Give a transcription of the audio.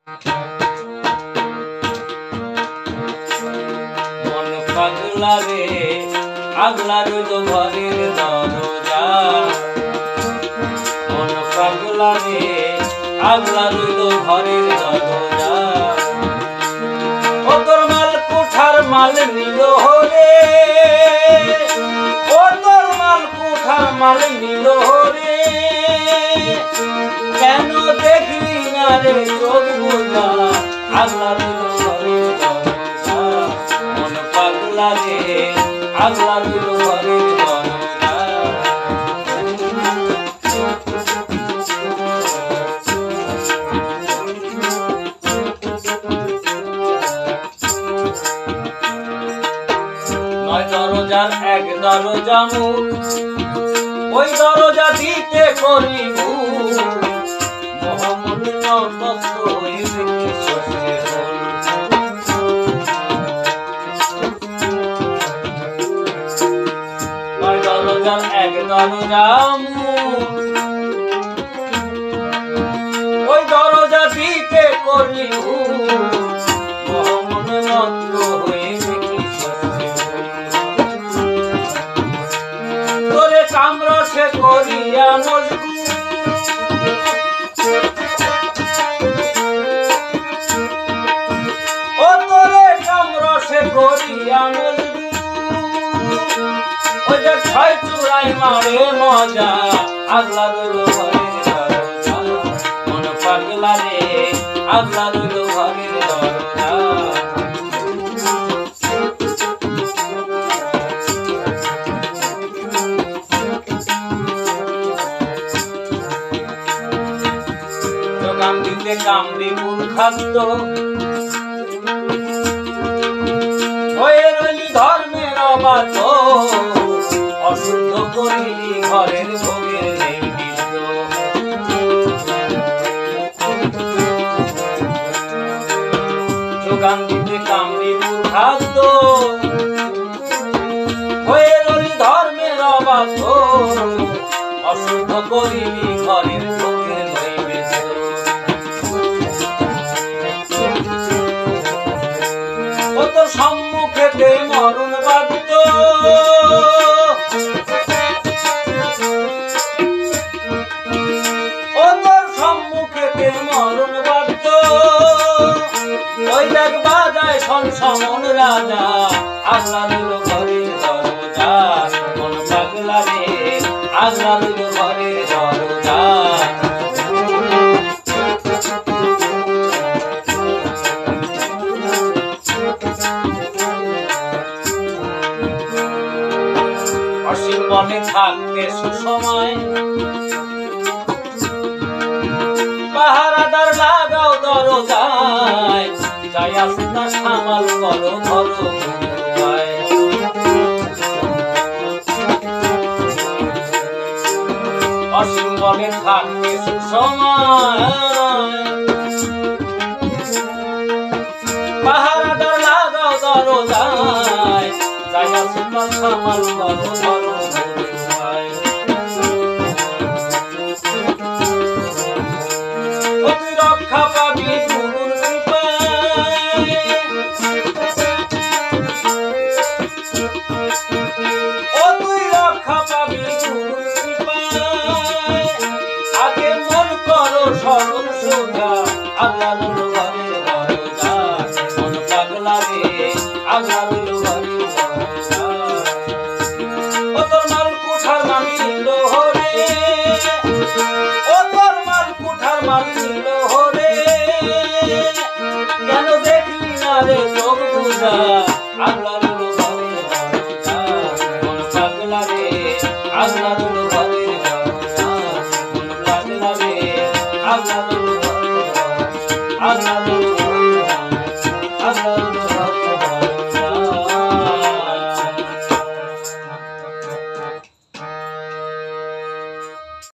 মন পাগলা রে আগলা রইল ঘরের দরজা, মন পাগলা রে আগলা রইল ঘরের দরজা। ও তোর মাল কোঠার মাল নিল রে, ও তোর মাল কোঠার মাল নিল রে, কেন দেখলি না রে চোখ বোঝা আগলা রইল ঘরের দরজা। মন পাগলা রে আগলা রইল ঘরের দরজা। নয় দরজার এক দরজা মুখ, ওই দরজা দিতে করি মোহাম্মদ নয় দরজার এক দরজা মুখ, ওই দরজা দিতে করি মোহাম্মদ নষ্ট হয়েছে তোরে কামরসে করিয়া মজবুর, ও তোরে কামরসে করিয়া মজবুর, ওই যে ছয় চূড়াই মারে মজা আগলা রইল ঘরের দরজা। মন পাগলা রে আগলা রইল ঘরের দরজা। কামড়িতে কামড়ি মূল খাদ্য হয়ে রইলি ধর্মের অবাধ্য, অশুদ্ধ করিলি ঘরের ভোগের নেই বিদ্য। যোগান দিতে কামড়ি মূল খাদ্য হয়ে রইলি ধর্মের অবাধ্য, অশুদ্ধ করিলি ঘরের ভোগের নেই বিদ্য। সম্মুখেতে মরণ বাদ্য, ও তোর সম্মুখেতে মরণ বাদ্য, ওই দেখ বাজায় শন সমন রাজা আগলা রইল ঘরের দরজা। মন পাগলা রে আগলা রইল ঘরের দরজা। অসীম বনে থাকতে সুসময় পাহারাদার লাগাও দরজায়, যাই আসে না সামাল করো ধরো উপায়। অসীম বনে থাকতে সুসময় পাহারাদার লাগাও দরজায়, যাই আসে না সামাল করো ধরো উপায়। ও তুই রক্ষা পাবি গুরুর কৃপায়, ও তুই রক্ষা পাবি গুরুর কৃপায়। আগে মন করো সরল সোজা আগলা রইল ঘরের দরজা। মন পাগলা রে আগলা রইল ঘরের দরজা। ও তোর মাল কোঠার মাল নিল রে, ও তোর মাল কোঠার মাল নিল রে, কেন দেখলি না রে চোখ বুঝা আগলা রইল ঘরের দরজা। মন পাগলা রে আগলা